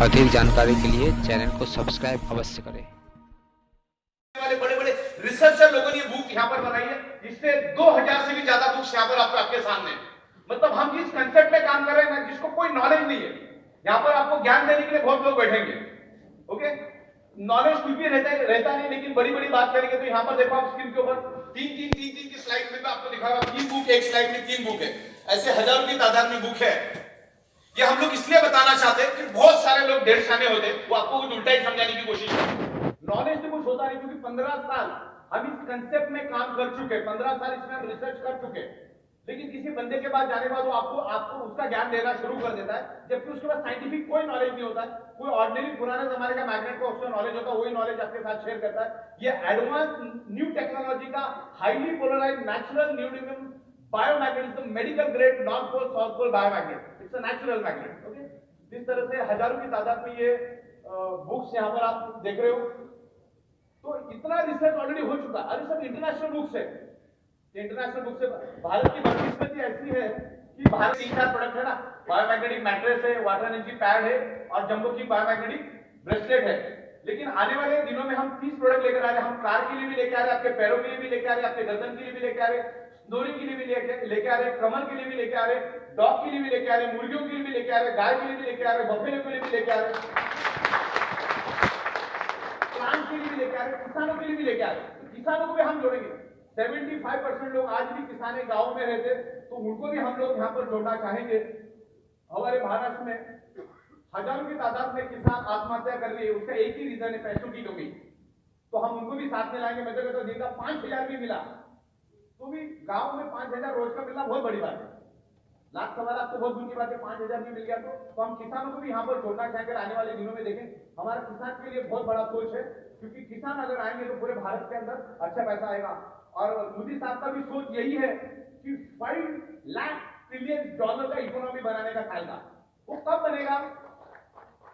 अधिक जानकारी के लिए चैनल को सब्सक्राइब अवश्य करें। वाले बड़े बड़े रिसर्चर लोगों ने ये बुक यहाँ पर बनाई है, जिससे 2000 से भी ज्यादा बुक्स यहाँ पर आपके सामने। मतलब हम जिस कंसेप्ट में काम कर रहे हैं ना, जिसको कोई नॉलेज नहीं है, यहाँ पर आपको ज्ञान देने के लिए बहुत लोग बैठेंगे। ओके, नॉलेज कुछ भी रहता नहीं, लेकिन बड़ी बड़ी बात करेंगे। तो यहाँ पर देखो आप स्क्रीन के ऊपर तीन की स्लाइड में आपको दिखा रहा हूं, 3 बुक, एक स्लाइड में 3 बुक है। ऐसे हजारों की तादाद में बुक है। ये हम लोग इसलिए बताना चाहते हैं कि बहुत सारे लोग डेढ़ शाने होते, वो आपको कुछ उल्टा ही समझाने की कोशिश करते। नॉलेज तो कुछ होता नहीं, क्योंकि 15 साल हम इस कंसेप्ट में काम कर चुके, 15 साल इसमें हम रिसर्च कर चुके। लेकिन किसी बंदे के पास जाने के बाद वो आपको उसका ज्ञान देना शुरू कर देता है, जबकि उसके पास साइंटिफिक कोई नॉलेज नहीं होता है। कोई ऑर्डिनरी पुराने जमाने का मैग्नेट का उसका नॉलेज होता है, वही नॉलेज आपके साथ शेयर करता है। ये एडवांस न्यू टेक्नोलॉजी का highly polarise natural neodymium biomagnetism, medical grade north pole south pole biomagnet, it's a natural magnet. Okay, इस तरह से हजारों की तादाद में ये बुक्स यहाँ पर आप देख रहे हो। तो इतना रिसर्च ऑलरेडी हो चुका है। अरे सब इंटरनेशनल बुक्स है, इंटरनेशनल बुक्स है। भारत की बदकिस्मती ऐसी है कि भारत 3-4 प्रोडक्ट है ना, बायोमैग्नेटिक मैट्रेस है, वाटर एनर्जी पैड है और जंबो की बायोमैग्नेटिक ब्रेसलेट है। लेकिन आने वाले दिनों में हम 30 प्रोडक्ट लेकर आ रहे हैं। हम कार के लिए भी लेकर आ रहे हैं, आपके पैरों के लिए भी लेकर आ रहे हैं, आपके गर्दन के लिए भी लेकर आ रहे हैं, स्नोरिंग के लिए भी लेके आ रहे, कमर के लिए भी लेके आ रहे, डॉग के लिए भी लेके आ रहे, मुर्गियों के लिए भी लेके आ रहे, गाय के लिए भी लेके आ रहे, बफेलो के लिए भी लेके आ रहे, प्लांट के लिए भी लेके आ रहे, किसानों के लिए भी लेके आ रहे। तो किसानों को भी हम जोड़ेंगे। 75% लोग आज भी किसान गांव में रहते, तो उनको भी हम लोग यहाँ पर जोड़ना चाहेंगे। हमारे महाराष्ट्र में हजारों की तादाद में किसान आत्महत्या कर रही है, उसका एक ही रीजन है, पैसों की कमी। तो हम उनको भी साथ में लाएंगे। मैं तो कहता हूं जिनका 5000 भी मिला तो भी गांव में 5000 रोज का मिलना बहुत बड़ी बात है। लाख सवा लाख तो बहुत दूर की बात है, 5000 भी मिल गया तो हम किसानों को भी यहाँ पर जोड़ना चाहेंगे। आने वाले दिनों में देखें, हमारा किसान के लिए बहुत बड़ा सोच है, क्योंकि किसान अगर आएंगे तो पूरे भारत के अंदर अच्छा पैसा आएगा। और मोदी साहब का भी सोच यही है कि $5 लाख ट्रिलियन का इकोनॉमी बनाने का फायदा। वो कब बनेगा?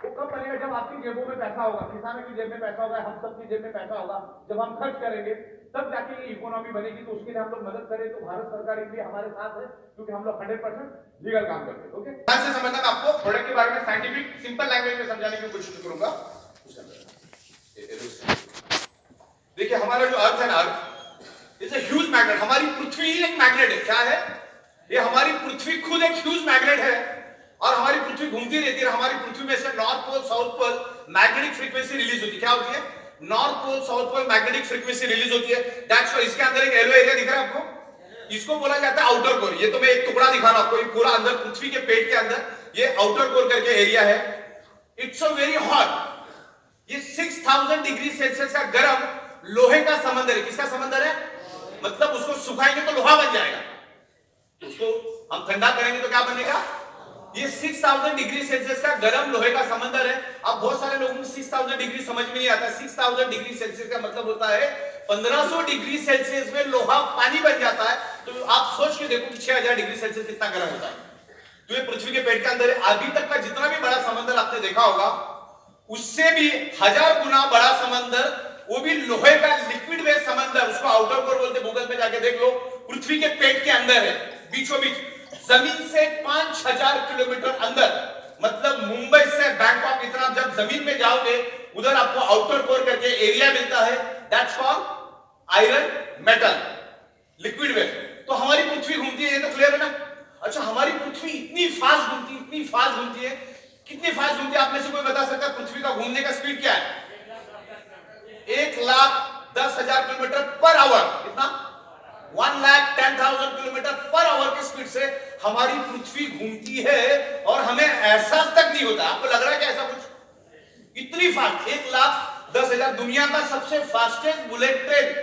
जब आपकी जेबों में पैसा होगा, किसानों की जेब में पैसा होगा, हम सबकी जेब में पैसा होगा। जब हम खर्च करेंगे तब जाके ये इकोनॉमी बनेगी। तो उसके लिए हम लोग मदद करें तो भारत सरकार इसलिए हमारे साथ है, क्योंकि हम लोग 100% लीगल काम करते हैं। ओके, ध्यान से समझना। मैं आपको प्रोडक्ट के बारे में साइंटिफिक सिंपल लैंग्वेज में समझाने की कोशिश करूंगा। देखिए, हमारा जो अर्थ है ना, earth is a huge magnet. हमारी पृथ्वी एक मैग्नेट है। क्या है ये? हमारी पृथ्वी खुद एक ह्यूज मैग्नेट है और हमारी पृथ्वी घूमती रहती है। हमारी पृथ्वी में से north pole south pole magnetic frequency release होती है। क्या होती है? North pole south pole magnetic frequency release होती है। दैट्स व्हाई इसके अंदर एक येलो एरिया दिख रहा है आपको, इसको बोला जाता है आउटर कोर। ये तो मैं एक टुकड़ा दिखा रहा हूं आपको, ये पूरा अंदर पृथ्वी के पेट के अंदर ये आउटर कोर करके एरिया है। It's a very hot. ये 6000 डिग्री सेल्सियस का गर्म लोहे का समंदर है। किसका समंदर है? मतलब उसको सुखाएंगे तो लोहा बन जाएगा, उसको हम ठंडा करेंगे तो क्या बनेगा? ये 6000 डिग्री सेल्सियस का गर्म लोहे का समंदर है। अब बहुत सारे लोगों को 6000 डिग्री समझ में नहीं आता। 6000 डिग्री सेल्सियस का मतलब होता है 1500 डिग्री सेल्सियस में लोहा पानी बन जाता है। तो आप सोच के देखो कि 6000 डिग्री सेल्सियस कितना गर्म होता है। तो ये पृथ्वी के पेट के अंदर है। अभी तक का जितना भी बड़ा समंदर आपने देखा होगा, उससे भी 1000 गुना बड़ा समंदर, वो भी लोहे का लिक्विड वेज समंदर, उसको आउटर कोर बोलते। गूगल पे जाके देख लो, पृथ्वी के पेट के अंदर है, बीचों बीच, जमीन से 5000 किलोमीटर अंदर। मतलब मुंबई से बैंकॉक इतना जब जमीन में जाओगे, उधर आपको आउटर कोर करके एरिया मिलता है। That's called iron metal liquid wedge. तो हमारी पृथ्वी घूमती है, ये तो क्लियर है ना? अच्छा, हमारी पृथ्वी इतनी फास्ट घूमती है, कितनी फास्ट घूमती है? आप में से कोई बता सकता है पृथ्वी का घूमने का स्पीड क्या है? 1,10,000 किलोमीटर पर आवर। कितना? 1,10,000 किलोमीटर पर आवर की स्पीड से हमारी पृथ्वी घूमती है और हमें एहसास तक नहीं होता। आपको लग रहा है कि ऐसा कुछ? इतनी फास्ट, 1,10,000। दुनिया का सबसे फास्टेस्ट बुलेट ट्रेन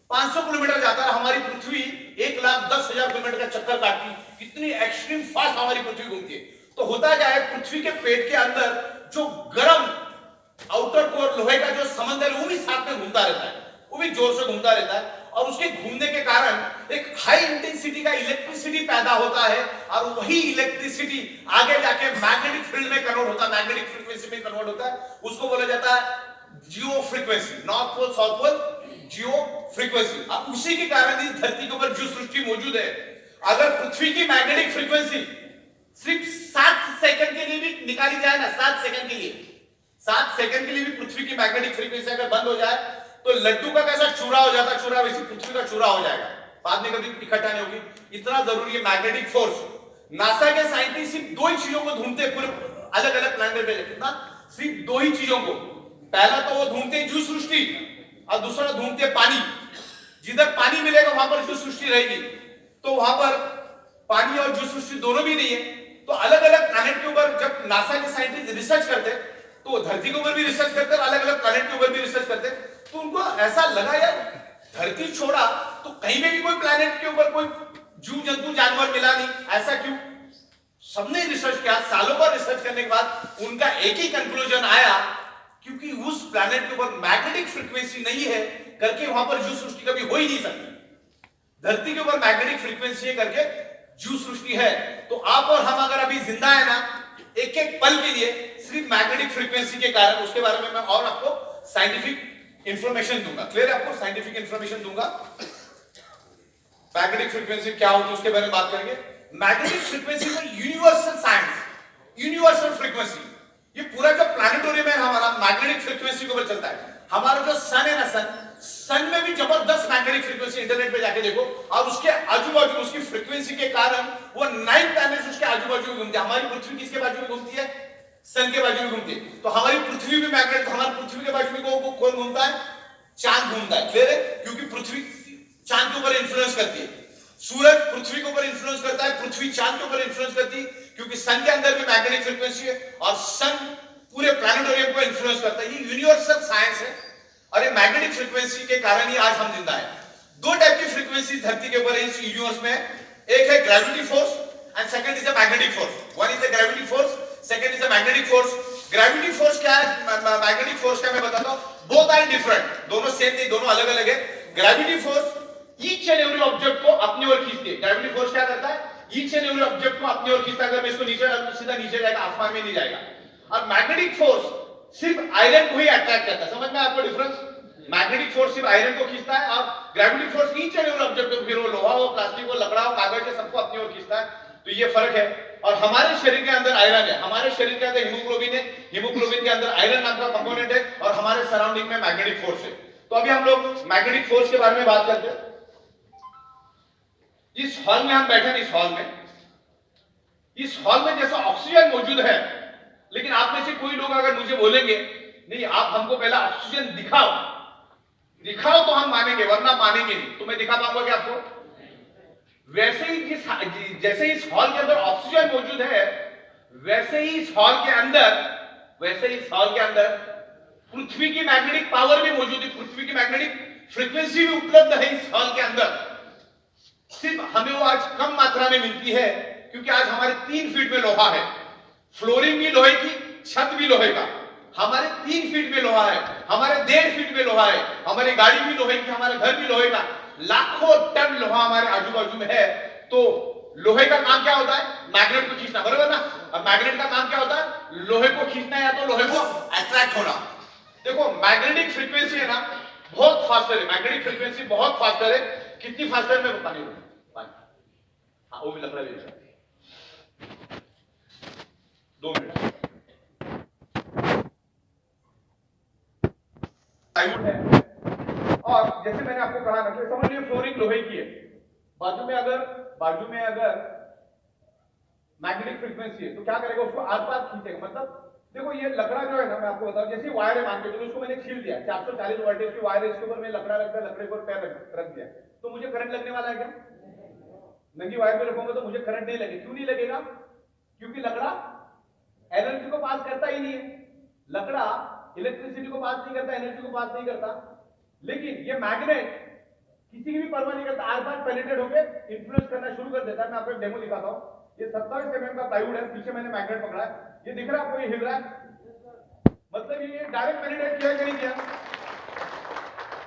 500 किलोमीटर जाता है, हमारी पृथ्वी 1,10,000 किलोमीटर का चक्कर काटती। कितनी एक्सट्रीम फास्ट हमारी पृथ्वी घूमती है। तो होता क्या है, पृथ्वी के पेट के अंदर जो गर्म आउटर कोर लोहे का जो समंदर है, वो भी साथ में घूमता रहता है, वो भी जोर से घूमता रहता है। और उसके घूमने के कारण एक हाई इंटेंसिटी का इलेक्ट्रिसिटी पैदा होता है और वही इलेक्ट्रिसिटी आगे जाके मैग्नेटिक फील्ड में कन्वर्ट होता है, मैग्नेटिक फ्रीक्वेंसी में कन्वर्ट होता है। उसको बोला जाता है geo frequency, north pole south pole geo frequency. अब उसी के कारण इस धरती के ऊपर जो सृष्टि मौजूद है, अगर पृथ्वी की मैग्नेटिक फ्रीक्वेंसी सिर्फ 7 सेकंड के लिए भी निकाली जाए ना 7 सेकंड के लिए, 7 सेकंड के लिए भी पृथ्वी की मैग्नेटिक फ्रीक्वेंसी अगर बंद हो जाए तो लड्डू का कैसा चूरा हो जाता, चूरा वैसे पृथ्वी का चूरा हो जाएगा, बाद में कभी इकट्ठा नहीं होगी। इतना जरूरी है मैग्नेटिक फोर्स। नासा के साइंटिस्ट सिर्फ दो ही चीजों को ढूंढते पूरे अलग अलग प्लैनेट पे, कितना, सिर्फ दो ही चीजों को। पहला तो वो ढूंढते जीव सृष्टि और दूसरा ढूंढते पानी। जिधर पानी मिलेगा वहां पर जीव सृष्टि रहेगी, तो वहां पर पानी और जीव सृष्टि दोनों भी नहीं है। तो अलग अलग प्लैनेट के ऊपर जब नासा के साइंटिस्ट रिसर्च करते, तो धरती के ऊपर भी रिसर्च करते और अलग अलग प्लैनेट के ऊपर भी रिसर्च करते, तो उनको ऐसा लगा यार धरती छोड़ा तो कहीं पे भी कोई प्लैनेट के ऊपर कोई जीव जंतु जानवर मिला नहीं, ऐसा क्यों? सबने रिसर्च किया, सालों पर रिसर्च करने के बाद उनका एक ही कंक्लूजन आया, क्योंकि उस प्लैनेट के ऊपर मैग्नेटिक फ्रीक्वेंसी नहीं है करके वहां पर जीव सृष्टि कभी हो ही नहीं सकती। धरती के ऊपर मैग्नेटिक फ्रीक्वेंसी है करके जीव सृष्टि है। तो आप और हम अगर अभी जिंदा है ना, एक एक पल के लिए सिर्फ मैग्नेटिक फ्रीक्वेंसी के कारण, उसके बारे में मैं और आपको साइंटिफिक इंफॉर्मेशन दूंगा। क्लियर है? आपको साइंटिफिक इंफॉर्मेशन दूंगा। मैग्नेटिक फ्रीक्वेंसी क्या होती है उसके बारे में बात करेंगे। मैग्नेटिक फ्रीक्वेंसी में यूनिवर्सल साइंस, यूनिवर्सल फ्रीक्वेंसी, ये पूरा जो प्लैनेटोरियम है हमारा मैग्नेटिक फ्रीक्वेंसी के ऊपर चलता है। हमारा जो सन है ना, सन में भी जबरदस्त मैग्नेटिक फ्रीक्वेंसी, इंटरनेट पे जाके देखो, और उसके आजू बाजू उसकी फ्रीक्वेंसी के कारण वो 9 प्लैनेट्स उसके आजू बाजू घूमते हैं। हमारी पृथ्वी किसके बाजू में घूमती है? सन के बाजू में घूमती है। तो हमारी पृथ्वी भी मैग्नेट, हमारी पृथ्वी के बाजू में कौन घूमता है? चांद घूमता है। क्लियर है? क्योंकि पृथ्वी चांद के ऊपर इंफ्लुएंस करती है, सूरज पृथ्वी के ऊपर इंफ्लुएंस करता है, पृथ्वी चांद के ऊपर इंफ्लुएंस करती है, क्योंकि सन के अंदर भी मैग्नेटिक फ्रीक्वेंसी है और सन पूरे प्लैनेटोरियम को इंफ्लुएंस करता है। ये यूनिवर्सल साइंस है और ये मैग्नेटिक फ्रीक्वेंसी के कारण ही आज हम जिंदा है। दो टाइप की फ्रीक्वेंसी धरती के ऊपर इस यूनिवर्स में, एक है gravity force and second is a magnetic force. One is a gravity force, second is a magnetic force. Gravity force क्या है, मैग्नेटिक फोर्स क्या, मैं बताता हूं। बोथ आर डिफरेंट, दोनों सेम नहीं, दोनों अलग अलग है। Gravity force each and every object को अपनी ओर खींचती है। ग्रेविटी फोर्स क्या करता है? ईच एंड एवरी ऑब्जेक्ट को अपनी ओर खींचता है। अगर मैं इसको नीचे डालूं तो सीधा नीचे जाएगा, आसमान में नहीं जाएगा। और मैग्नेटिक फोर्स सिर्फ आयरन को ही अट्रैक्ट करता है। समझ में आपको डिफरेंस? मैग्नेटिक फोर्स सिर्फ आयरन को खींचता है और gravity force each and every object को, फिर वो लोहा हो, प्लास्टिक हो, लकड़ा हो, कागज हो, सबको अपनी ओर खींचता है। तो ये फर्क है। और हमारे शरीर के अंदर आयरन है, हमारे शरीर के अंदर हीमोग्लोबिन है, हीमोग्लोबिन के अंदर आयरन नाम का कंपोनेंट है, और हमारे सराउंडिंग में मैग्नेटिक फोर्स है। तो अभी हम लोग मैग्नेटिक फोर्स के बारे में बात करते हैं। इस हॉल में हम बैठे हैं, इस हॉल में जैसा ऑक्सीजन मौजूद है, लेकिन आप में से कोई लोग अगर मुझे बोलेंगे नहीं आप हमको पहला ऑक्सीजन दिखाओ तो हम मानेंगे, वरना मानेंगे नहीं। तो मैं दिखा पाऊंगा क्या आपको? वैसे ही जैसे इस हॉल के अंदर ऑक्सीजन मौजूद है, वैसे ही इस हॉल के अंदर पृथ्वी की मैग्नेटिक पावर भी मौजूद है, पृथ्वी की मैग्नेटिक फ्रीक्वेंसी भी उपलब्ध है इस हॉल के अंदर। सिर्फ हमें वो आज कम मात्रा में मिलती है, क्योंकि आज हमारे 3 फीट में लोहा है, फ्लोरिंग भी लोहे की, छत भी लोहे का। हमारे 3 फीट में लोहा है, हमारे 1.5 फीट में लोहा है, हमारी गाड़ी भी लोहे की, हमारा घर भी लोहे का। लाखों टन लोहा हमारे आजू बाजू में है। तो लोहे का काम क्या होता है? मैग्नेट को खींचना, बराबर ना? और मैग्नेट का काम क्या होता है? लोहे को खींचना या तो लोहे को अट्रैक्ट होना। देखो मैग्नेटिक फ्रीक्वेंसी है ना, बहुत फास्टर है। मैग्नेटिक फ्रीक्वेंसी बहुत फास्टर है। कितनी फास्टर में? पानी हाँ, वो भी लग रहा है। 2 मिनट। प्लाईवुड है, और जैसे मैंने आपको कहा ना कि समझ लीजिए फ्लोरिंग लोहे की है, बाजू में अगर मैग्नेटिक फ्रीक्वेंसी है तो क्या करेगा? उसको आर पार खींचेगा। मतलब देखो ये लकड़ा जो है ना, मैं आपको बताऊं, जैसे वायर है मान के चलो, उसको मैंने छील दिया, 440 वोल्टेज की वायर है, इसके ऊपर मैं लकड़ा रख दिया, लकड़े पर पैर रख दिया, तो मुझे करंट लगने वाला है क्या? नंगी वायर पे रखूंगा तो मुझे करंट नहीं लगेगा। क्यों नहीं लगेगा? क्योंकि लकड़ा एनर्जी को पास करता ही नहीं है। लकड़ा इलेक्ट्रिसिटी को पास नहीं करता, एनर्जी को पास नहीं करता। लेकिन ये मैग्नेट किसी की भी परवाह नहीं करता, आर पार पेनिट्रेट होकर इन्फ्लुएंस करना शुरू कर देता है। मैं आपको एक डेमो दिखाता हूं। ये 27 mm का प्लाईवुड है, पीछे मैंने मैग्नेट पकड़ा है, ये दिख रहा है आपको? ये हिल रहा है, मतलब ये डायरेक्ट पेनिट्रेट किया कि नहीं किया?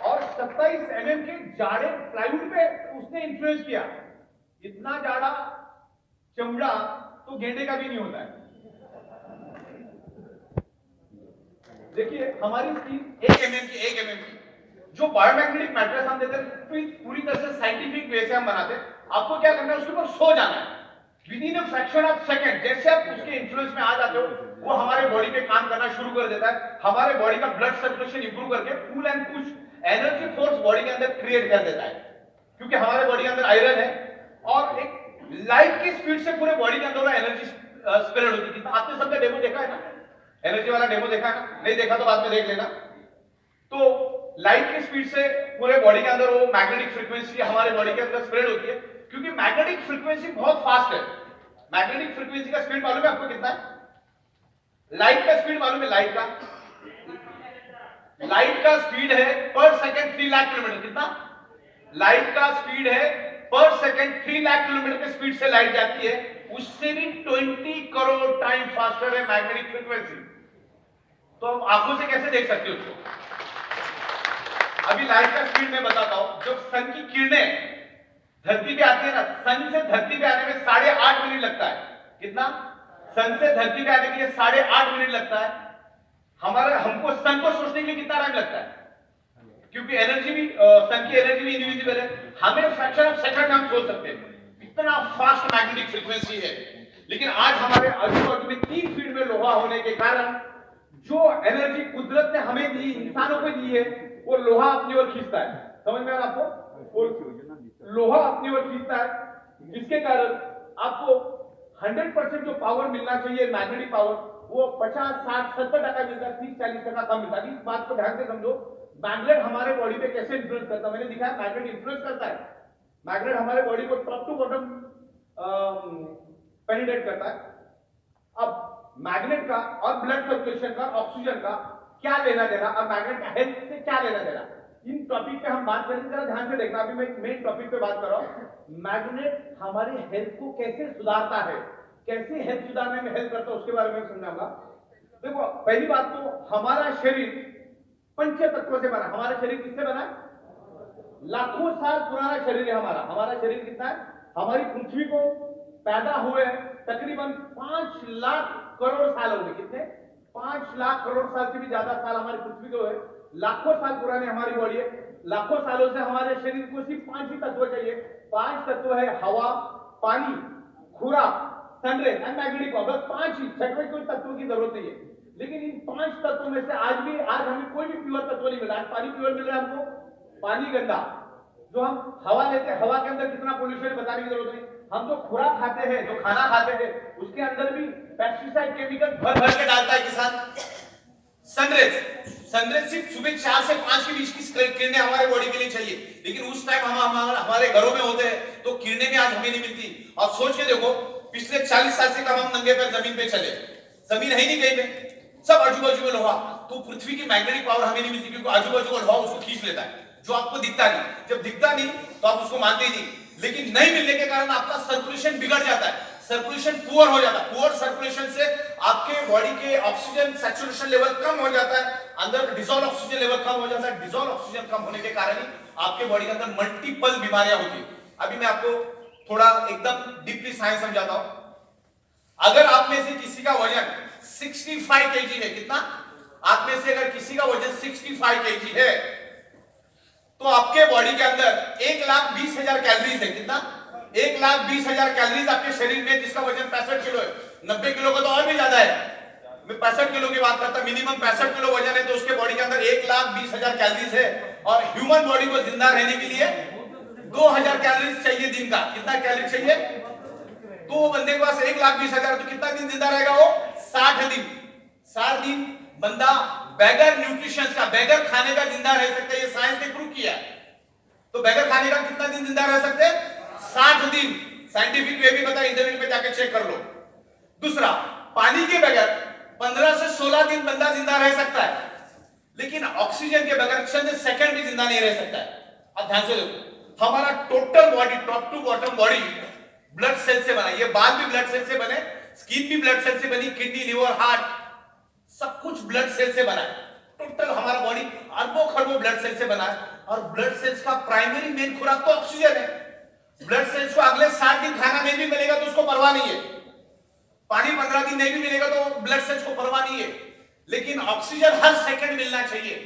और 27 mm के जाड़े प्लाईवुड पे उसने इन्फ्लुएंस किया। इतना जाड़ा चमड़ा तो गेंडे का भी नहीं होता है। देखिए हमारी स्किन 1 mm की, जो बायोमैग्नेटिक मैट्रेस हम देते हैं पूरी तरह से साइंटिफिक वे से हम बनाते हैं। आपको क्या करना है? उसके ऊपर सो जाना है। Within a fraction of second जैसे आप उसके इन्फ्लुएंस में आ जाते हो, वो हमारे बॉडी पे काम करना शुरू कर देता है, हमारे बॉडी का ब्लड सर्कुलेशन इंप्रूव करके pull and push energy force body के अंदर क्रिएट कर देता है, क्योंकि हमारे बॉडी के अंदर आयरन है और एक लाइट की स्पीड से पूरे बॉडी के अंदर एनर्जी स्प्रेड होती है। आपने सबका डेमो देखा है ना, एनर्जी वाला डेमो देखा है ना, नहीं देखा तो बाद में देख लेना। तो लाइट की स्पीड से पूरे बॉडी के अंदर वो मैग्नेटिक फ्रीक्वेंसी हमारे बॉडी के अंदर स्प्रेड होती है, क्योंकि मैग्नेटिक फ्रीक्वेंसी बहुत फास्ट है। मैग्नेटिक फ्रीक्वेंसी का स्पीड मालूम है आपको कितना है? लाइट का स्पीड मालूम है? लाइट का स्पीड है पर सेकंड 3 लाख किलोमीटर। कितना? लाइट का स्पीड है पर सेकंड 3 लाख किलोमीटर की स्पीड से लाइट जाती है, उससे भी 20 करोड़ टाइम फास्टर है मैग्नेटिक फ्रीक्वेंसी। तो आप आंखों से कैसे देख सकते हो उसको? अभी लाइट का स्पीड मैं बताता हूं। जब सन की किरणें धरती पे आती है ना, सन से धरती पे आने में 8.5 मिनट लगता है। कितना? सन से धरती पे आने के लिए 8.5 मिनट लगता है। हमको सन को सोचने के लिए कितना टाइम लगता है? क्योंकि एनर्जी भी सन की एनर्जी भी इनविजिबल है, हमें फ्रैक्शन ऑफ सेकंड हम सोच सकते हैं, इतना फास्ट मैग्नेटिक फ्रीक्वेंसी है। लेकिन आज हमारे आजू बाजू में 3 फीट में लोहा होने के कारण जो एनर्जी कुदरत ने हमें दी, इंसानों को दी है, वो लोहा अपनी ओर खींचता है। समझ में आ रहा आपको? लोहा अपनी ओर खींचता है, जिसके कारण आपको 100% जो पावर मिलना चाहिए मैग्नेटिक पावर, वो 50, 60, 70% मिलता है, 30-40% कम मिलता है। इस बात को ध्यान से समझो, मैग्नेट हमारे बॉडी पे कैसे इन्फ्लुएंस करता है। मैंने दिखाया मैग्नेट इन्फ्लुएंस करता है। मैग्नेट हमारे बॉडी को टॉप टू बॉटम पेनिट्रेट करता है। अब मैग्नेट का और ब्लड सर्कुलेशन का, ऑक्सीजन का क्या लेना देना, और मैग्नेट का हेल्थ से क्या लेना देना, इन टॉपिक पे हम बात करेंगे। जरा ध्यान से देखना, अभी मैं मेन टॉपिक पे बात कर रहा हूं। मैग्नेट हमारी हेल्थ को कैसे सुधारता है, कैसे हेल्थ सुधारने में हेल्प करता है, उसके बारे में समझाऊंगा। देखो, पहली बात तो हमारा शरीर पंच तत्वों से बना। हमारा शरीर किससे बना? लाखों साल पुराना शरीर है हमारा। हमारा शरीर कितना है? हमारी पृथ्वी को पैदा हुए तकरीबन 5 लाख करोड़ साल हो गए। कितने? 5 लाख करोड़ साल से भी ज्यादा साल हमारी पृथ्वी को है। लाखों साल पुरानी हमारी बॉडी है। लाखों सालों से हमारे शरीर को सिर्फ 5 ही तत्व चाहिए। 5 तत्व है हवा, पानी, खुराक, सनरेज एंड मैग्नेटिक पावर। बस 5 ही, छठवें कोई तत्व की जरूरत नहीं है। लेकिन इन 5 तत्वों में से आज हमें कोई भी प्योर तत्व नहीं मिला। आज पानी प्योर मिल रहा है हमको, पानी गंदा। जो हम हवा लेते हैं, हवा के अंदर कितना पोल्यूशन है बताने की जरूरत नहीं। हम जो खुराक खाते हैं, जो खाना खाते हैं, उसके अंदर भी पेस्टिसाइड केमिकल भर भर के डालता है किसान। सनरेज सिर्फ सुबह 4 से 5 के बीच की किरणें हमारे बॉडी के लिए चाहिए, लेकिन उस टाइम हम हमारे घरों में होते हैं तो किरणें भी आज हमें नहीं मिलती। और सोच के देखो, पिछले 40 साल से कम हम नंगे पैर जमीन पे चले, जमीन है ही नहीं कहीं पे, सब आजू बाजू में लोहा। तो पृथ्वी की मैग्नेटिक पावर हमें नहीं मिलती, क्योंकि आजू बाजू का लोहा उसको खींच लेता है, जो आपको दिखता नहीं। जब दिखता नहीं तो आप उसको मानते ही नहीं, लेकिन नहीं मिलने के कारण आपका सर्कुलेशन बिगड़ जाता है, सर्कुलेशन पुअर हो जाता है। पुअर सर्कुलेशन से आपके बॉडी के ऑक्सीजन सैचुरेशन लेवल कम हो जाता है, अंदर डिसॉल्व ऑक्सीजन लेवल कम हो जाता है। डिसॉल्व ऑक्सीजन कम होने के कारण ही आपके बॉडी के अंदर मल्टीपल बीमारियां होती है। अभी मैं आपको थोड़ा एकदम डीपली साइंस समझाता हूं। अगर आप में से किसी का वजन 65 kg है, कितना? आप में से अगर किसी का वजन 65 kg है, तो आपके बॉडी के अंदर 1,20,000 कैलोरीज है। कितना? 1,20,000 कैलोरीज आपके शरीर में, जिसका वजन 65 किलो है। 90 किलो का तो और भी ज्यादा है, मैं 65 किलो की बात करता हूं। मिनिमम 65 किलो वजन है, तो उसके बॉडी के अंदर 1,20,000 कैलोरीज है। और ह्यूमन बॉडी को जिंदा रहने के लिए 2,000 कैलोरीज चाहिए दिन का। कितना कैलोरी चाहिए? तो वो बंदे के पास 1,20,000, तो कितना दिन जिंदा रहेगा वो? 60 दिन। 60 दिन बंदा बगैर न्यूट्रिशन का, बगैर खाने का जिंदा रह सकता है। ये साइंस ने प्रूव किया। तो बगैर खाने का कितना दिन जिंदा रह सकते हैं? 60 दिन। साइंटिफिक वे भी पता है, इंटरनेट पे जाके चेक कर लो। दूसरा, पानी के बगैर 15 से 16 दिन बंदा जिंदा रह सकता है, लेकिन ऑक्सीजन के बगैर चंद सेकंड भी जिंदा नहीं रह सकता है। अब ध्यान से देखो, हमारा total body, top to bottom body blood cell से बना। ये बाल भी ब्लड सेल से बने, स्किन भी ब्लड सेल से बनी, किडनी, लिवर, हार्ट, सब कुछ ब्लड सेल से बना है। टोटल हमारा बॉडी अरबों खरबों ब्लड सेल से बना है। और ब्लड सेल्स का प्राइमरी मेन खुराक तो ऑक्सीजन है। ब्लड सेल्स को अगले 60 दिन खाना नहीं भी मिलेगा तो उसको परवाह नहीं है, पानी 15 दिन नहीं भी मिलेगा तो ब्लड सेल्स को परवाह नहीं है, लेकिन ऑक्सीजन हर सेकंड मिलना चाहिए।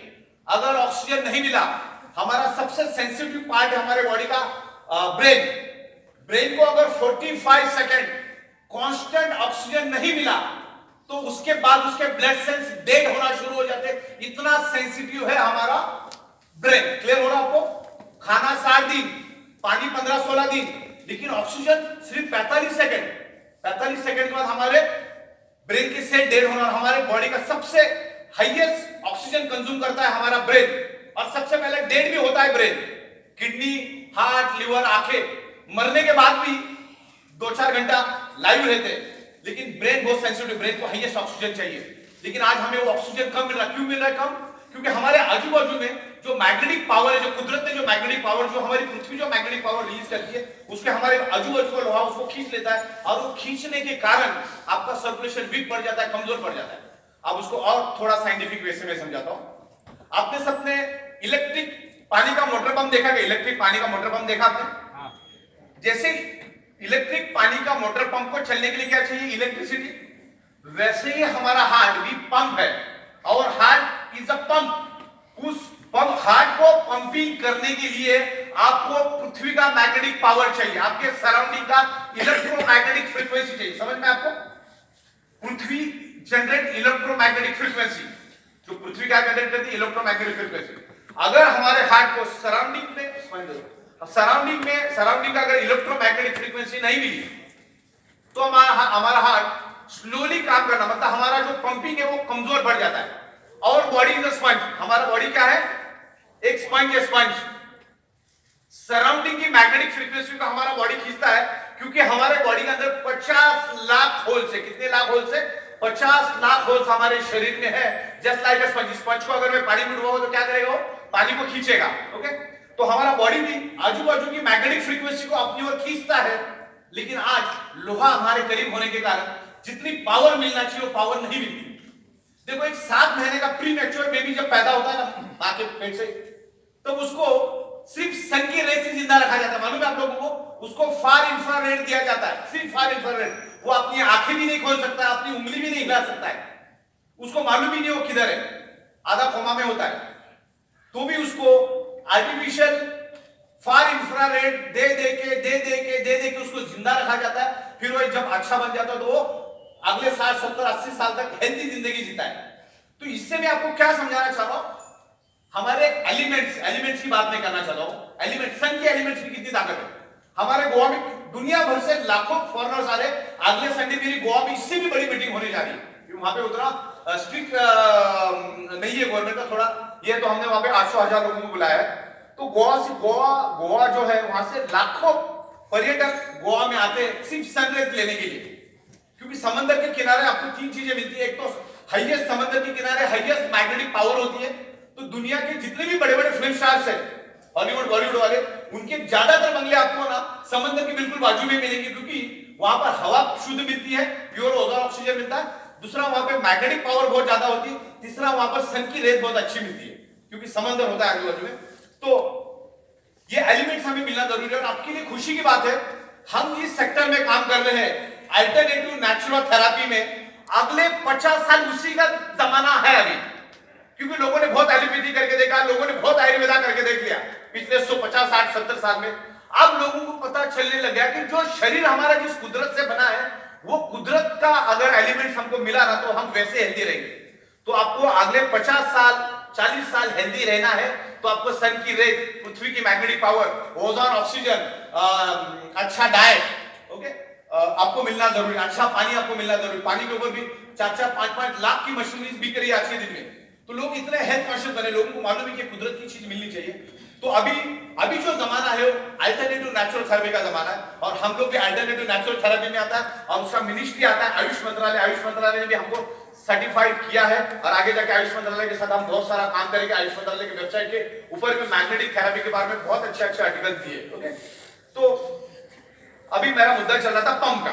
अगर ऑक्सीजन नहीं मिला, हमारा सबसे सेंसिटिव पार्ट है हमारे बॉडी का ब्रेन को अगर 45 सेकंड कांस्टेंट ऑक्सीजन नहीं मिला तो उसके बाद उसके ब्लड सेल्स डेड होना शुरू हो जाते। इतना सेंसिटिव है हमारा ब्रेन। क्लियर हो रहा आपको? खाना 60 दिन, पानी 15-16 दिन, लेकिन ऑक्सीजन सिर्फ 45 सेकंड। 45 सेकंड के बाद हमारे ब्रेन के सेल डेड होना। हमारे बॉडी का सबसे हाईएस्ट ऑक्सीजन कंज्यूम करता है हमारा ब्रेन, और सबसे पहले डेड भी होता है ब्रेन। किडनी, हार्ट, लिवर, आंखें मरने के बाद भी 2-4 घंटा लाइव रहते हैं, लेकिन ब्रेन बहुत सेंसिटिव। ब्रेन को हाईएस्ट ऑक्सीजन चाहिए, लेकिन आज हमें वो ऑक्सीजन कम मिल रहा है। क्यों मिल रहा है कम? क्योंकि हमारे आजू बाजू में जो मैग्नेटिक पावर है, जो कुदरत ने जो मैग्नेटिक पावर, जो हमारी पृथ्वी जो मैग्नेटिक पावर रिलीज करती है, उसके हमारे आजू बाजू का लोहा उसको खींच लेता है, और वो खींचने के कारण आपका सर्कुलेशन वीक पड़ जाता है, कमजोर पड़ जाता है। अब उसको और थोड़ा साइंटिफिक वे से मैं समझाता हूं। आपने सबने इलेक्ट्रिक पानी का मोटर पंप देखा? क्या इलेक्ट्रिक पानी का मोटर पंप देखा आपने? जैसे इलेक्ट्रिक पानी का मोटर पंप को चलने के लिए क्या चाहिए? इलेक्ट्रिसिटी। वैसे ही हमारा हार्ट भी पंप है, और हार्ट इज अ पंप। उस पंप हार्ट को पंपिंग करने के लिए आपको पृथ्वी का मैग्नेटिक पावर चाहिए, आपके सराउंडिंग का इलेक्ट्रोमैग्नेटिक फ्रीक्वेंसी चाहिए। समझ में आपको? पृथ्वी जनरेट इलेक्ट्रोमैग्नेटिक फ्रीक्वेंसी। जो पृथ्वी क्या जनरेट करती है? Electromagnetic frequency. अगर हमारे हार्ट को सराउंडिंग का अगर इलेक्ट्रोमैग्नेटिक फ्रीक्वेंसी नहीं मिली तो हमारा हार्ट स्लोली काम करना, मतलब हमारा जो पंपिंग है वो कमजोर पड़ जाता है। और बॉडी इज अ स्पंज। हमारा बॉडी क्या है? एक स्पंज है। स्पंज सराउंडिंग की मैग्नेटिक फ्रीक्वेंसी को हमारा बॉडी खींचता है, क्योंकि हमारे बॉडी के अंदर 50 लाख होल्स है। कितने लाख होल्स है? 50 लाख होल्स हमारे शरीर में है। जस्ट लाइक अ स्पंज। स्पंज को अगर मैं पानी में डुबाऊं तो क्या करेगा? वो पानी को खींचेगा। ओके, तो हमारा बॉडी भी आजू बाजू की मैग्नेटिक फ्रीक्वेंसी को अपनी ओर खींचता है, लेकिन आज लोहा हमारे करीब होने के कारण जितनी पावर मिलना चाहिए वो पावर नहीं मिलती। देखो, एक 7 महीने का प्री मैच्योर बेबी जब पैदा होता है ना मां के पेट से, तो उसको सिर्फ सन की रेस से जिंदा रखा जाता है। मालूम है आप लोगों को? उसको फार इंफ्रारेड दिया जाता है, सिर्फ फार इंफ्रारेड। वो अपनी आंखें भी नहीं खोल सकता, अपनी उंगली भी नहीं हिला सकता है, उसको मालूम ही नहीं वो किधर है, आधा कोमा में होता है। तो भी उसको आर्टिफिशियल फार इंफ्रारेड दे के उसको जिंदा रखा जाता है। फिर वो जब अच्छा बन जाता है तो वो अगले 60, 70, 80 साल तक हेल्थी जिंदगी जीता है। तो इससे मैं आपको क्या समझाना चाह रहा हूं? हमारे एलिमेंट्स की बात मैं करना चाहता हूं। एलिमेंट्स, सन के एलिमेंट्स की कितनी ताकत है। हमारे गोवा में दुनिया भर से लाखों फॉरेनर्स आ रहे। अगले संडे मेरी गोवा में इससे भी बड़ी मीटिंग होने जा रही है। वहां पे उतना स्ट्रिक्ट नहीं है गवर्नमेंट का, थोड़ा ये, तो हमने वहां पे 800,000 लोगों को बुलाया है। तो गोवा जो है, वहां से लाखों पर्यटक गोवा में आते हैं सिर्फ सनराइज लेने के लिए, क्योंकि समंदर के किनारे आपको 3 चीजें मिलती है। एक तो हाईएस्ट, समंदर के किनारे हाईएस्ट मैग्नेटिक पावर होती है। तो दुनिया के जितने भी बड़े बड़े फिल्म स्टार्स हैं, हॉलीवुड बॉलीवुड वाले, उनके ज्यादातर बंगले आपको ना समंदर के बिल्कुल बाजू में मिलेंगे, क्योंकि वहां पर हवा शुद्ध मिलती है, प्योर ओजोन ऑक्सीजन मिलता है। दूसरा, वहां पे मैग्नेटिक पावर बहुत ज्यादा होती है। तीसरा, वहां पर सन की रेस बहुत अच्छी मिलती है, क्योंकि समंदर होता है आजू बाजू में। तो ये एलिमेंट्स हमें मिलना जरूरी है। और आपके लिए खुशी की बात है, हम इस सेक्टर में काम कर रहे हैं, अल्टरनेटिव नेचुरल थेरेपी में। अगले 50 साल उसी का जमाना है अभी, क्योंकि लोगों ने बहुत एलोपैथी करके देखा, लोगों ने बहुत आयुर्वेदा करके देख लिया पिछले 150, 60, 70 साल में। अब लोगों को पता चलने लग गया कि जो शरीर हमारा जिस कुदरत से बना है, वो कुदरत का अगर एलिमेंट्स हमको मिला ना, तो हम वैसे हेल्दी रहेंगे। तो आपको अगले 50 साल, 40 साल हेल्दी रहना है, तो आपको सन की रेस, पृथ्वी की मैग्नेटिक पावर, ओजोन ऑक्सीजन, अच्छा डाइट, ओके, आपको मिलना जरूरी। अच्छा पानी आपको मिलना जरूरी। पानी के ऊपर भी 4-4, 5-5 लाख की मशीनरीज बिक रही है आज के दिन में। तो लोग इतने हेल्थ कॉन्शियस बने, लोगों को मालूम है कि कुदरत की चीज मिलनी चाहिए। तो अभी जो जमाना है वो अल्टरनेटिव नेचुरल थेरेपी का जमाना है, और हम लोग भी अल्टरनेटिव नेचुरल थेरेपी में आता है, और उसका मिनिस्ट्री आता है आयुष मंत्रालय ने भी हमको सर्टिफाइड किया है। और आगे जाके आयुष मंत्रालय के साथ हम बहुत सारा काम करेंगे। आयुष मंत्रालय की वेबसाइट के ऊपर में मैग्नेटिक थेरेपी के बारे में बहुत अच्छे आर्टिकल दिए। ओके, तो अभी मेरा मुद्दा चल रहा था पंप का।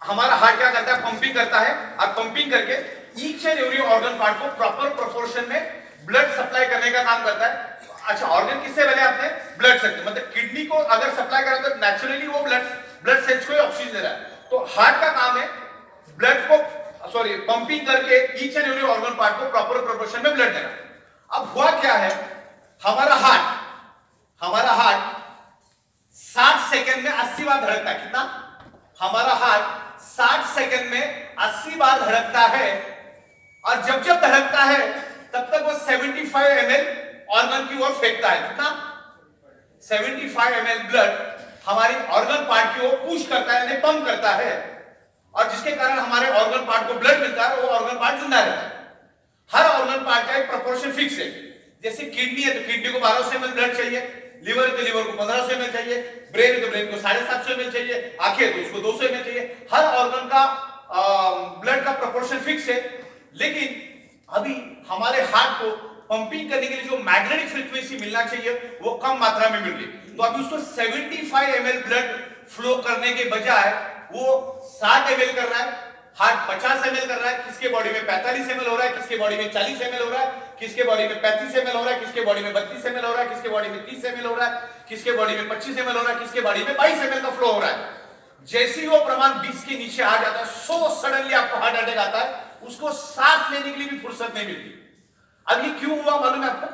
हमारा हार्ट क्या करता है? पंपिंग करता है, और पंपिंग करके each and every organ part को प्रॉपर प्रोपोर्शन में ब्लड सप्लाई करने का काम करता है। अच्छा, ऑर्गन किससे बने? आपने ब्लड से, मतलब किडनी को अगर सप्लाई करा तो नेचुरली वो ब्लड सेल्स को ऑक्सीजन दे रहा है। तो हार्ट का काम है ब्लड को पंपिंग करके each and every organ part को प्रॉपर प्रोपोर्शन में ब्लड देना। अब हुआ क्या है, हमारा हार्ट 60 सेकंड में 80 बार धड़कता है। कितना? हमारा हार्ट 60 सेकंड में 80 बार धड़कता है, और जब जब धड़कता है तब तक वो 75 ml ऑर्गन की ओर फेंकता है। कितना? 75 ml ब्लड हमारी ऑर्गन पार्ट की ओर पुश करता है, यानी पंप करता है, और जिसके कारण हमारे ऑर्गन पार्ट को ब्लड मिलता है, वो ऑर्गन पार्ट जिंदा रहता है। हर ऑर्गन पार्ट का एक प्रोपोर्शन फिक्स है। जैसे किडनी है तो किडनी को 1200 ml ब्लड चाहिए, लिवर है तो लिवर को 1500 ml चाहिए, ब्रेन है तो ब्रेन को 750 ml चाहिए, आंखें तो उसको 200 ml चाहिए। हर ऑर्गन का ब्लड का प्रोपोर्शन फिक्स है। लेकिन अभी हमारे हार्ट को पंपिंग करने के लिए जो मैग्नेटिक फ्रीक्वेंसी मिलना चाहिए वो कम मात्रा में मिल रही, तो अभी उसको 75 ml ब्लड फ्लो करने के बजाय वो 60 ml कर रहा है। हार्ट 50 ml कर रहा है, किसके बॉडी में 45 ml हो रहा है, किसके बॉडी में 40 ml हो रहा है, किसके बॉडी में 35 ml हो रहा है, किसके बॉडी में 32 ml हो रहा है, किसके बॉडी में 30 ml हो रहा है, किसके बॉडी में 25 ml हो रहा है, किसके बॉडी में 22 ml का फ्लो हो रहा है। जैसे ही वो प्रमाण 20 के नीचे आ जाता है, सो सडनली आपको हार्ट अटैक आता है, उसको सांस लेने के लिए भी फुर्सत नहीं मिलती। अब ये क्यों हुआ मालूम है आपको?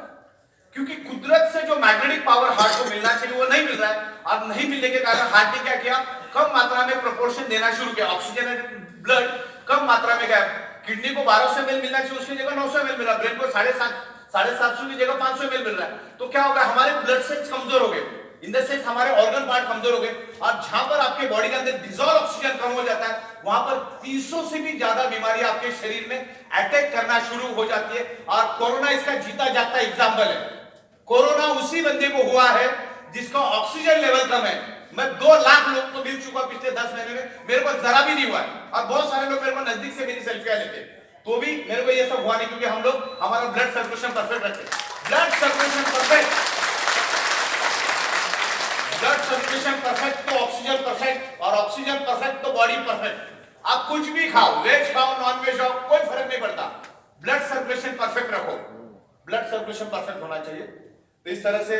क्योंकि कुदरत से जो मैग्नेटिक पावर हार्ट को मिलना चाहिए वो नहीं मिल रहा है, और नहीं मिलने के कारण हार्ट ने क्या किया, कम मात्रा में प्रोपोर्शन देना शुरू किया। ऑक्सीजन ब्लड कम मात्रा में गया। किडनी को 1200 ml मिलना चाहिए, उसकी जगह 900 ml मिला। ब्रेन को 750 की जगह 500 ml मिल रहा है। तो क्या होगा, हमारे ब्लड सेल्स कमजोर हो गए, इन द सेंस हमारे ऑर्गन पार्ट कमजोर हो गए, और जहां पर आपके बॉडी के अंदर डिसॉल्व ऑक्सीजन कम हो जाता है, वहां पर 300 से भी ज्यादा बीमारी आपके शरीर में अटैक करना शुरू हो जाती है। और कोरोना इसका जीता जागता एग्जाम्पल है। कोरोना उसी बंदे को हुआ है जिसका ऑक्सीजन लेवल कम है। मैं 2 लाख लोग को मिल चुका पिछले 10 महीने में, मेरे को जरा भी नहीं हुआ है, और बहुत सारे लोग मेरे को नजदीक से मेरी सेल्फियां लेते, तो भी मेरे को ये सब हुआ नहीं, क्योंकि हम लोग हमारा ब्लड सर्कुलेशन परफेक्ट रखते हैं। Blood circulation perfect, blood circulation perfect तो ऑक्सीजन परफेक्ट, और ऑक्सीजन परफेक्ट तो बॉडी परफेक्ट। आप कुछ भी खाओ, वेज खाओ नॉन वेज खाओ, कोई फर्क नहीं पड़ता, ब्लड सर्कुलेशन परफेक्ट रखो। ब्लड सर्कुलेशन परफेक्ट होना चाहिए। तो इस तरह से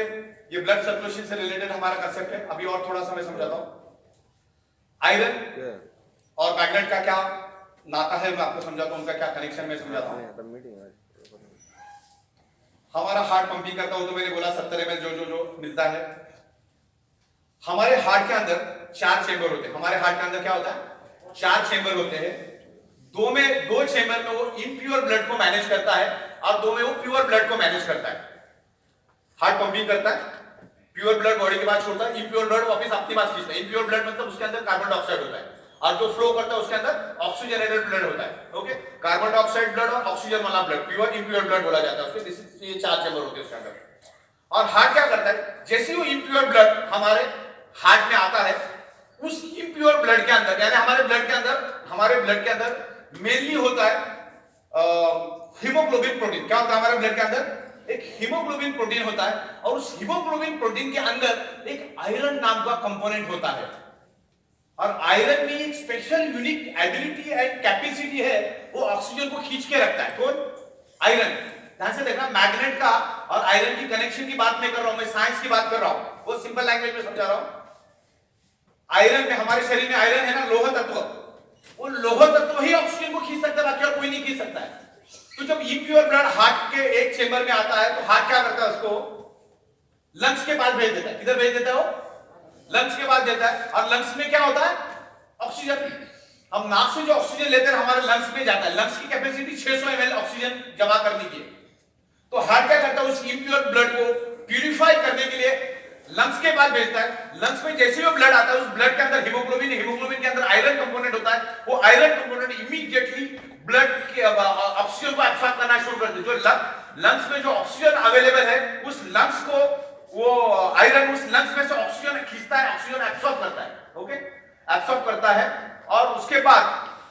ये ब्लड सर्कुलेशन से रिलेटेड हमारा कंसेप्ट है। अभी और थोड़ा सा मैं समझाता हूं। आयरन और मैग्नेट का क्या नाता है मैं आपको समझाता हूं, उनका क्या कनेक्शन मैं समझाता हूं। हमारा हार्ट पंपिंग करता हो तो मैंने बोला 70 ml जो मिलता है। हमारे हार्ट के अंदर 4 चेंबर होते हैं। हमारे हार्ट के अंदर क्या होता है, 4 चेंबर होते हैं। दो चेंबर में वो इम्प्योर ब्लड को मैनेज करता है, और 2 में वो प्योर ब्लड को मैनेज करता है। हार्ट पंपिंग करता है, प्योर ब्लड बॉडी के बाद छोड़ता है, इम्प्योर ब्लड वापस अपने पास खींचता है। इम्प्योर ब्लड मतलब उसके अंदर कार्बन डाइऑक्साइड होता है, और जो फ्लो करता है उसके अंदर ऑक्सीजनेटेड ब्लड होता है। ओके, कार्बन डाइऑक्साइड ब्लड और ऑक्सीजन वाला ब्लड, प्योर इम्प्योर ब्लड बोला जाता है उसके। ये 4 चेंबर होते हैं उसके अंदर। और हार्ट क्या करता है, जैसे ही वो इम्प्योर ब्लड हमारे हार्ट में आता है, उस इम्प्योर ब्लड के अंदर, यानी हमारे ब्लड के अंदर मेनली होता है हीमोग्लोबिन प्रोटीन। क्या होता है हमारे ब्लड के अंदर, एक हीमोग्लोबिन प्रोटीन होता है, और उस हीमोग्लोबिन प्रोटीन के अंदर एक आयरन नाम का कंपोनेंट होता है। और आयरन में एक special unique ability and capacity है, वो ऑक्सीजन को खींच के रखता है। कौन? आयरन। ध्यान से देखना, मैग्नेट का और आयरन की कनेक्शन की बात नहीं कर रहा हूं, मैं साइंस की बात कर रहा हूं, वो सिंपल लैंग्वेज में समझा रहा हूं। आयरन में, हमारे शरीर में आयरन है ना, लौह तत्व, वो लौह तत्व ही ऑक्सीजन को खींच सकता है, बाकी और कोई नहीं खींच सकता है। तो जब इम्प्योर ब्लड हार्ट के एक चेंबर में आता है, तो हार्ट क्या करता है, उसको लंग्स के पास भेज देता है। किधर भेज देता है वो? लंग्स के पास देता है। और लंग्स में क्या होता है, ऑक्सीजन। हम नाक से जो ऑक्सीजन लेते हैं हमारे लंग्स में जाता है। लंग्स की कैपेसिटी 600 ml ऑक्सीजन जमा करने की है। तो हार्ट क्या करता है, उस इम्प्योर ब्लड को प्यूरिफाई करने के लिए लंग्स के पास भेजता है। लंग्स में जैसे वो ब्लड आता है, उस ब्लड के अंदर हीमोग्लोबिन के अंदर आयरन कंपोनेंट होता है। वो आयरन कंपोनेंट इमीडिएटली ब्लड के ऑक्सीजन को एब्सॉर्ब करना शुरू कर देता है। जो लंग्स में जो ऑक्सीजन अवेलेबल है, उस लंग्स को वो आयरन उस लंग्स में से ऑक्सीजन खींचता है, ऑक्सीजन एब्सॉर्ब करता है। ओके, एब्सॉर्ब करता है, और उसके बाद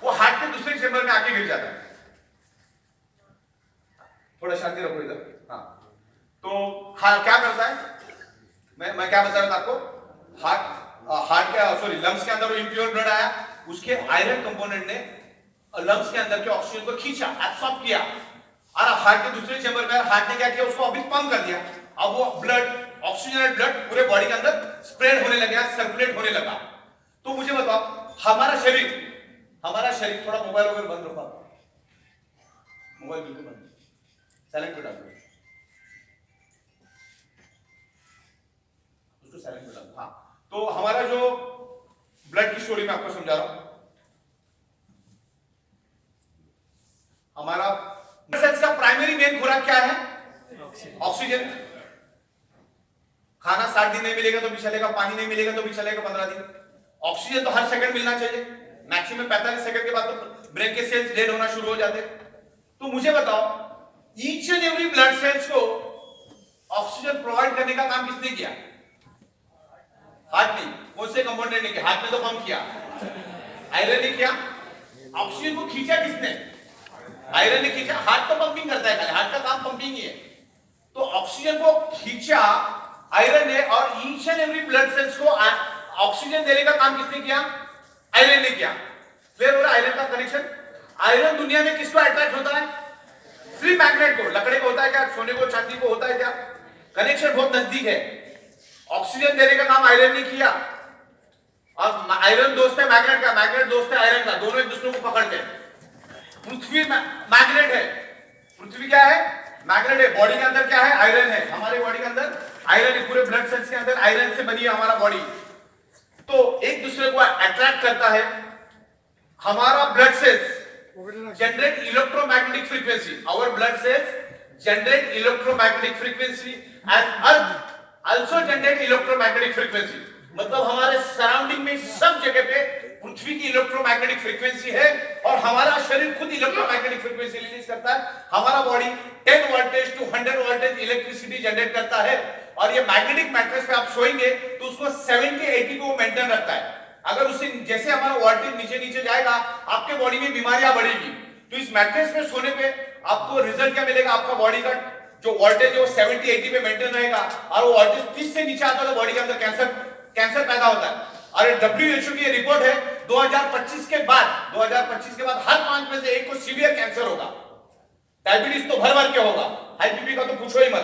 वो हार्ट के दूसरे चेंबर में आके गिर जाता है। थोड़ा शांति रखो इधर। हाँ, तो क्या करता है, मैं क्या बता रहा था आपको, लंग्स के अंदर इम्प्योर ब्लड आया, उसके आयरन कंपोनेंट ने लंग्स के अंदर के ऑक्सीजन को खींचा, एब्सॉर्ब किया, और हार्ट के दूसरे चेंबर में हार्ट ने क्या किया, उसको अभी पंप कर दिया। अब वो ब्लड, ऑक्सीजनेटेड ब्लड पूरे बॉडी के अंदर स्प्रेड होने लगा, सर्कुलेट होने लगा। तो मुझे बताओ, हमारा शरीर थोड़ा मोबाइल वगैरह बंद रखो, मोबाइल बिल्कुल बंद, साइलेंट पे डाल दो, उसको साइलेंट पे डाल। हाँ, तो हमारा जो ब्लड की स्टोरी मैं आपको समझा रहा हूं, हमारा सेल्स का प्राइमरी मेन खुराक क्या है? ऑक्सीजन। खाना 60 दिन नहीं मिलेगा तो भी चलेगा, पानी नहीं मिलेगा तो भी चलेगा 15 दिन। ऑक्सीजन तो हर सेकंड मिलना चाहिए। मैक्सिमम 45 सेकंड के बाद तो ब्रेन के सेल्स डेड होना शुरू हो जाते। तो मुझे बताओ, each and every blood cells को ऑक्सीजन प्रोवाइड करने का काम किसने किया? हार्ट ने। कौन से कंपाउंडेंट ने किया? हार्ट ने तो पंप किया, आयरन ने किया। ऑक्सीजन को खींचा किसने? आयरन ने खींचा। हार्ट तो पंपिंग करता है, हार्ट का काम पंपिंग ही है। तो ऑक्सीजन को खींचा आयरन ने, और each and every blood cells को ऑक्सीजन देने का काम किसने किया? आयरन ने किया। क्लियर हो रहा है आयरन का कनेक्शन? आयरन दुनिया में किसको अट्रैक्ट होता है? सिर्फ मैग्नेट को। लकड़े को होता है क्या? सोने को, चांदी को होता है क्या? कनेक्शन बहुत नजदीक है। ऑक्सीजन देने का काम आयरन ने किया, और आयरन दोस्त है मैग्नेट का, मैग्नेट दोस्त है आयरन का, दोनों एक दूसरे को पकड़ते हैं। पृथ्वी मैग्नेट है। पृथ्वी क्या है? मैग्नेट है। बॉडी के अंदर क्या है? आयरन है। हमारे बॉडी के अंदर आयरन है। पूरे ब्लड सेल्स के अंदर आयरन से बनी है हमारा बॉडी। तो एक दूसरे को अट्रैक्ट करता है। हमारा blood cells generate electromagnetic frequency. Our blood cells generate electromagnetic frequency and earth also generate electromagnetic frequency. मतलब हमारे सराउंडिंग में सब जगह पे पृथ्वी की इलेक्ट्रोमैग्नेटिक फ्रीक्वेंसी है, और हमारा शरीर खुद इलेक्ट्रोमैग्नेटिक फ्रीक्वेंसी रिलीज करता है। हमारा body 10 voltage to 100 voltage electricity generate करता है, और ये मैग्नेटिक मैट्रेस पे आप सोएंगे तो उसको 70-80 को मेंटेन रखता है। अगर उसे जैसे हमारा वोल्टेज नीचे नीचे जाएगा, आपके बॉडी में बीमारियां बढ़ेगी। तो इस मैट्रेस पे सोने पे आपको रिजल्ट क्या मिलेगा? आपका बॉडी का जो वोल्टेज है वो 70-80 पे मेंटेन रहेगा, और वो वोल्टेज 30 से नीचे आता है तो बॉडी के अंदर कैंसर पैदा होता है। और WHO की रिपोर्ट है 2025 के बाद हर 5 में से 1 को सीवियर कैंसर होगा। डायबिटीज तो भर भर के होगा, हाई बीपी का तो पूछो ही मत।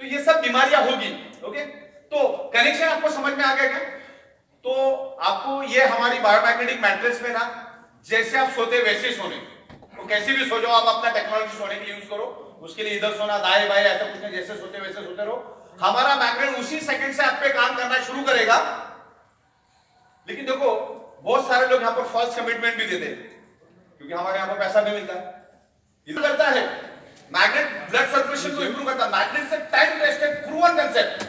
तो ये सब बीमारियां होगी। ओके, तो कनेक्शन आपको समझ में आ गया क्या? तो आपको ये हमारी बायोमैग्नेटिक मैट्रिक्स में ना, जैसे आप सोते वैसे सोने, तो कैसे भी सो जाओ, आप अपना टेक्नोलॉजी सोने के लिए यूज करो। उसके लिए इधर सोना, दाएं बाएं ऐसा कुछ नहीं, जैसे सोते वैसे सोते रहो। हमारा मैग्नेट उसी सेकंड से आप पे काम करना शुरू करेगा। लेकिन देखो, बहुत सारे लोग यहाँ पर फॉल्स कमिटमेंट भी देते हैं, क्योंकि हमारे यहाँ पर पैसा भी मिलता है। ये करता है मैग्नेट, ब्लड सर्कुलेशन को इंप्रूव करता है। मैग्नेट से time tested proven concept.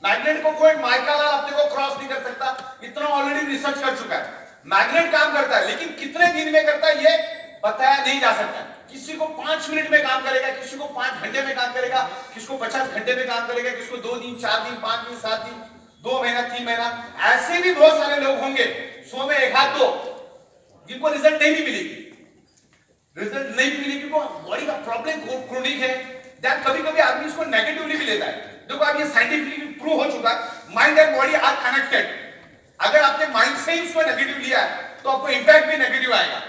Magnet को कोई माइका लाल अपने को क्रॉस नहीं कर सकता, इतना ऑलरेडी रिसर्च कर चुका है। मैग्नेट काम करता है, लेकिन कितने दिन में करता है ये बताया नहीं जा सकता। किसी को 5 मिनट में काम करेगा, किसी को 5 घंटे में काम करेगा, किसी को 50 घंटे में काम करेगा, किसी को 2 दिन, 4 दिन, 5 दिन, 7 दिन, 2 महीना, 3 महीना। ऐसे भी बहुत सारे लोग होंगे 100 में 1-2 जिनको रिजल्ट नहीं भी मिलेगी। रिजल्ट नहीं भी मिलेगी क्योंकि बॉडी का प्रॉब्लम क्रोनिक है। दैट कभी-कभी आदमी इसको नेगेटिवली भी लेता है। देखो, अब ये साइंटिफिकली प्रूव हो चुका है, mind and body are connected. अगर आपने माइंड से ही उसको नेगेटिव लिया है तो आपको इंपैक्ट भी नेगेटिव आएगा।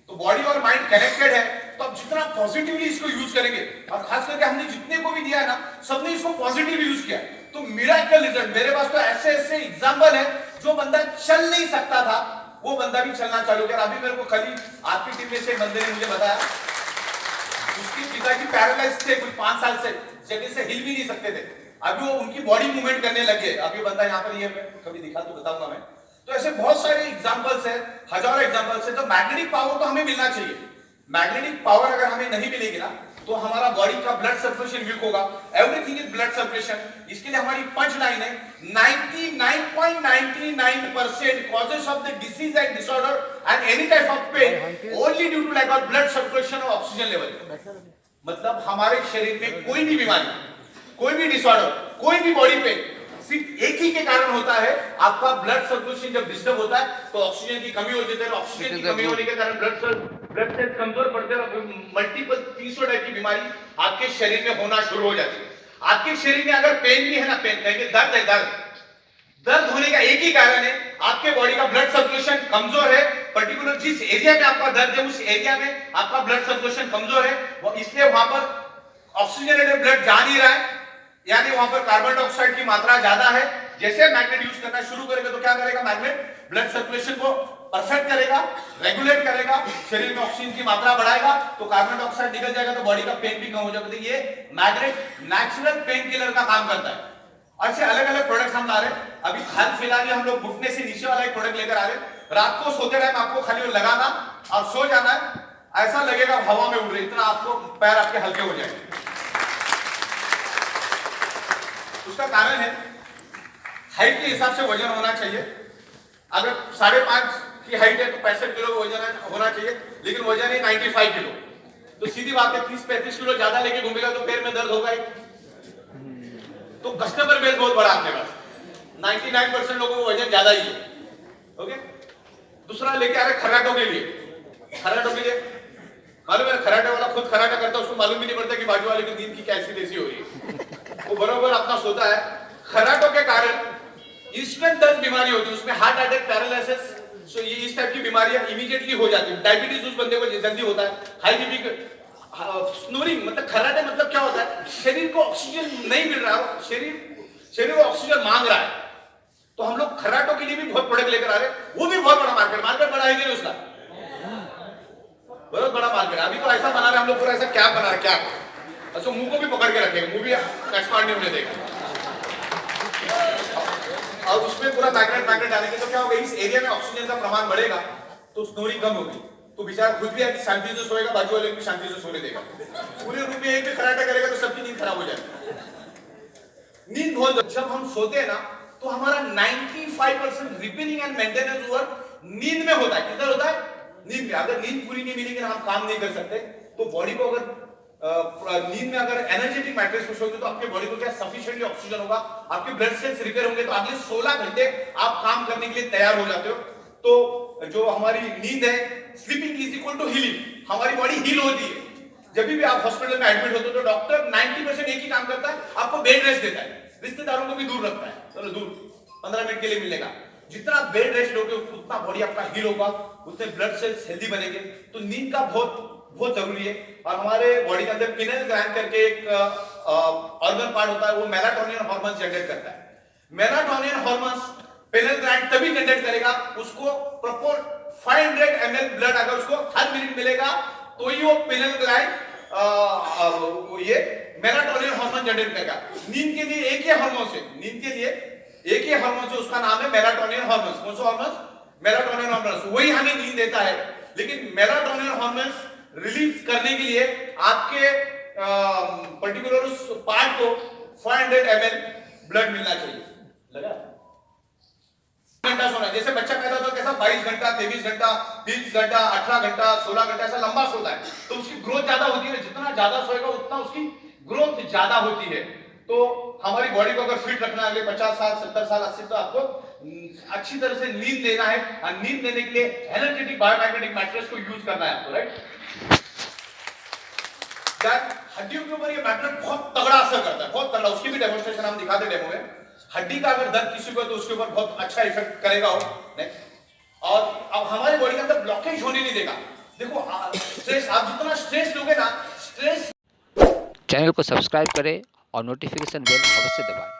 तो बॉडी और माइंड कनेक्टेड है, तो आप जितना पॉजिटिवली इसको यूज करेंगे, और खास करके हमने जितने को भी दिया है ना, सबने इसको पॉजिटिव यूज किया, तो मिरेकल रिजल्ट। मेरे पास तो ऐसे ऐसे एग्जांपल है, जो बंदा चल नहीं सकता था वो बंदा भी चलना चालू किया। अभी मेरे को खाली आपकी टीम में से एक बंदे ने मुझे बताया, उसके पिताजी पैरालाइज थे कुछ 5 साल से, जगह से हिल भी नहीं सकते थे। अभी वो उनकी बॉडी मूवमेंट करने लगे। अभी बंदा यहाँ पर, ये कभी दिखा तो बताऊंगा मैं। तो ऐसे बहुत सारे एग्जांपल्स हैं, हजारों एग्जांपल्स हैं। तो मैग्नेटिक पावर तो हमें मिलना चाहिए। मैग्नेटिक पावर अगर हमें नहीं मिलेगी ना, तो हमारा बॉडी का ब्लड सर्कुलेशन वीक होगा। Everything is blood circulation. इसके लिए हमारी पंच लाइन है, 99.99% causes of the disease and disorder and any type of pain only due to lack of blood circulation और ऑक्सीजन लेवल। मतलब हमारे शरीर में कोई भी बीमारी, कोई भी डिसऑर्डर, कोई भी बॉडी पेन सिर्फ एक ही के कारण होता है। आपका ब्लड सर्कुलेशन जब डिस्टर्ब होता है तो ऑक्सीजन की कमी हो जाती है। ऑक्सीजन की कमी होने के कारण ब्लड सेल्स कमजोर पड़ते हैं, मल्टीपल 300 टाइप की बीमारी आपके शरीर में होना शुरू हो जाती है। आपके शरीर में अगर पेन भी है ना, पेन कहेंगे दर्द है, दर्द होने का एक ही कारण है, आपके बॉडी का ब्लड सर्कुलेशन कमजोर है। पर्टिकुलर जिस एरिया में आपका दर्द है उस एरिया में आपका ब्लड सर्कुलेशन कमजोर है, इसलिए वहां पर ऑक्सीजनेटेड ब्लड जा नहीं रहा है, यानी वहां पर कार्बन डाइऑक्साइड की मात्रा ज्यादा है। जैसे मैग्नेट यूज करना शुरू करेगा तो क्या करेगा, मैग्नेट ब्लड सर्कुलेशन को परफेक्ट करेगा, रेगुलेट करेगा, शरीर में ऑक्सीजन की मात्रा बढ़ाएगा, तो कार्बन डाइऑक्साइड निकल जाएगा, तो बॉडी का पेन भी कम हो जाएगा। तो ये मैग्नेट नेचुरल पेन किलर का काम करता है। ऐसे अलग अलग प्रोडक्ट्स हम ला रहे हैं। अभी हाल फिलहाल हम लोग घुटने से नीचे वाला एक प्रोडक्ट लेकर आ रहे हैं। रात को सोते टाइम आपको खाली वो लगाना और सो जाना है। ऐसा लगेगा हवा में उड़ रहे, इतना आपको पैर आपके हल्के हो जाएंगे। उसका कारण है हाइट के हिसाब से वजन होना चाहिए। अगर 5.5 की हाइट है तो 65 किलो वजन होना चाहिए, लेकिन वजन है 95 किलो, तो सीधी बात है 30-35 किलो ज्यादा लेके घूमेगा तो पैर में दर्द होगा ही। तो कस्टमर बेस बहुत बड़ा आपके पास, 99% लोगों को वजन ज्यादा ही है। ओके, दूसरा लेके आ रहे खर्राटों के लिए। खर्राटों के लिए मालूम है, खर्राटे वाला खुद खर्राटा करता है, उसको मालूम भी नहीं पड़ता कि बाजू वाले की नींद की कैसी कैसी हो रही है, वो बरोबर अपना सोता है। खर्राटों के कारण इंस्टेंट दर्द बीमारी होती है, उसमें हार्ट अटैक, पैरालिसिस, सो ये इस टाइप की बीमारियां इमीडिएटली हो जाती है। डायबिटीज उस बंदे को जल्दी होता है, हाई बीपी, स्नोरिंग, मतलब खर्राटे मतलब क्या होता है, शरीर को ऑक्सीजन नहीं मिल रहा है, शरीर को ऑक्सीजन मांग रहा है। तो हम लोग खर्राटों के लिए भी बहुत प्रोडक्ट लेकर आ रहे हैं, वो भी बहुत बड़ा मार्केट बड़ा है नहीं उसका, बहुत बड़ा मार्केट। अभी तो ऐसा बना रहे हम लोग, पूरा ऐसा क्या बना रहे, क्या अच्छा मुंह को भी पकड़ के रखेंगे, मुंह भी एक्सपांड नहीं होने देगा, और उसमें पूरा मैग्नेट डालेंगे तो क्या होगा, इस एरिया में ऑक्सीजन का प्रमाण बढ़ेगा तो स्नोरिंग कम होगी, तो बेचारा खुद भी शांति से सोएगा, बाजू वाले भी शांति से सोने देगा। पूरे रूम में एक भी खर्राटा करेगा तो सबकी नींद खराब हो जाएगी। नींद बहुत, जब हम सोते हैं ना तो हमारा 95% रिपेयरिंग एंड मेंटेनेंस वर्क नींद में होता है। किधर होता है? नींद में। अगर नींद पूरी नहीं मिलेगी ना, हम काम नहीं कर सकते। तो बॉडी को अगर नींद में अगर एनर्जेटिक मैट्रेस पे सोते तो आपके बॉडी को क्या सफिशिएंटली ऑक्सीजन होगा, आपके ब्लड सेल्स रिपेयर होंगे, तो अगले 16 घंटे आप काम करने के लिए तैयार हो जाते हो। तो जो हमारी नींद है, sleeping is equal to healing, हमारी बॉडी हील होती है। जब भी आप हॉस्पिटल में एडमिट होते हो तो डॉक्टर 90% एक ही काम करता है, आपको बेड रेस्ट देता है, रिश्तेदारों को भी दूर रखता है, चलो दूर 15 मिनट के लिए मिलेगा। जितना बेड रेस्ट लोगे उतना बॉडी आपका हील होगा, उतने ब्लड सेल्स हेल्दी बनेंगे। तो नींद का बहुत बहुत जरूरी है। और हमारे बॉडी के अंदर पिनल ग्लैंड करके एक ऑर्गन पार्ट होता है, वो मेलाटोनिन हार्मोन जनरेट करता है। मेलाटोनिन हार्मोन पिनल ग्लैंड तभी जनरेट करेगा, उसको प्रॉपर 500 ml ब्लड अगर उसको हर मिनट मिलेगा तो ही वो पिनल ग्लैंड ये मेलाटोनिन हार्मोन जनरेट करेगा। नींद के लिए एक ही हार्मोन से, नींद के लिए एक ही हार्मोन से, उसका नाम है मेलाटोनिन हार्मोन। कौन सा हार्मोन? मेलाटोनिन हार्मोन, वही हमें नींद देता है। लेकिन मेलाटोनिन हार्मोन रिलीज करने के लिए आपके पर्टिकुलर उस पार्ट को 500 ml ब्लड मिलना चाहिए। लगा? घंटा सोना, जैसे बच्चा पैदा होता है कैसा 22 घंटा, 23 घंटा, 30 घंटा, 18 घंटा, 16 घंटा, ऐसा लंबा सोता है, तो उसकी ग्रोथ ज्यादा होती है। जितना ज्यादा सोएगा उतना उसकी ग्रोथ ज्यादा होती है। तो हमारी बॉडी को अगर फिट रखना है अगले 50 साल, 70 साल, 80, तो आपको अच्छी तरह से नींद लेना है। और नींद लेने के लिए एनर्जेटिक बायोमैग्नेटिक मैट्रेस को यूज करना है आपको, राइट? हड्डियों के ऊपर ये मैट्रेस बहुत तगड़ा असर करता है, बहुत तगड़ा। उसकी भी डेमोन्स्ट्रेशन हम दिखाते डेमो में। हड्डी का अगर दर्द किसी को तो उसके ऊपर बहुत अच्छा इफेक्ट करेगा वो, और अब हमारी बॉडी के अंदर ब्लॉकेज होने नहीं देगा। देखो स्ट्रेस, आप जितना स्ट्रेस लोगे ना, स्ट्रेस। चैनल को सब्सक्राइब करें और नोटिफिकेशन बेल अवश्य दबाएं।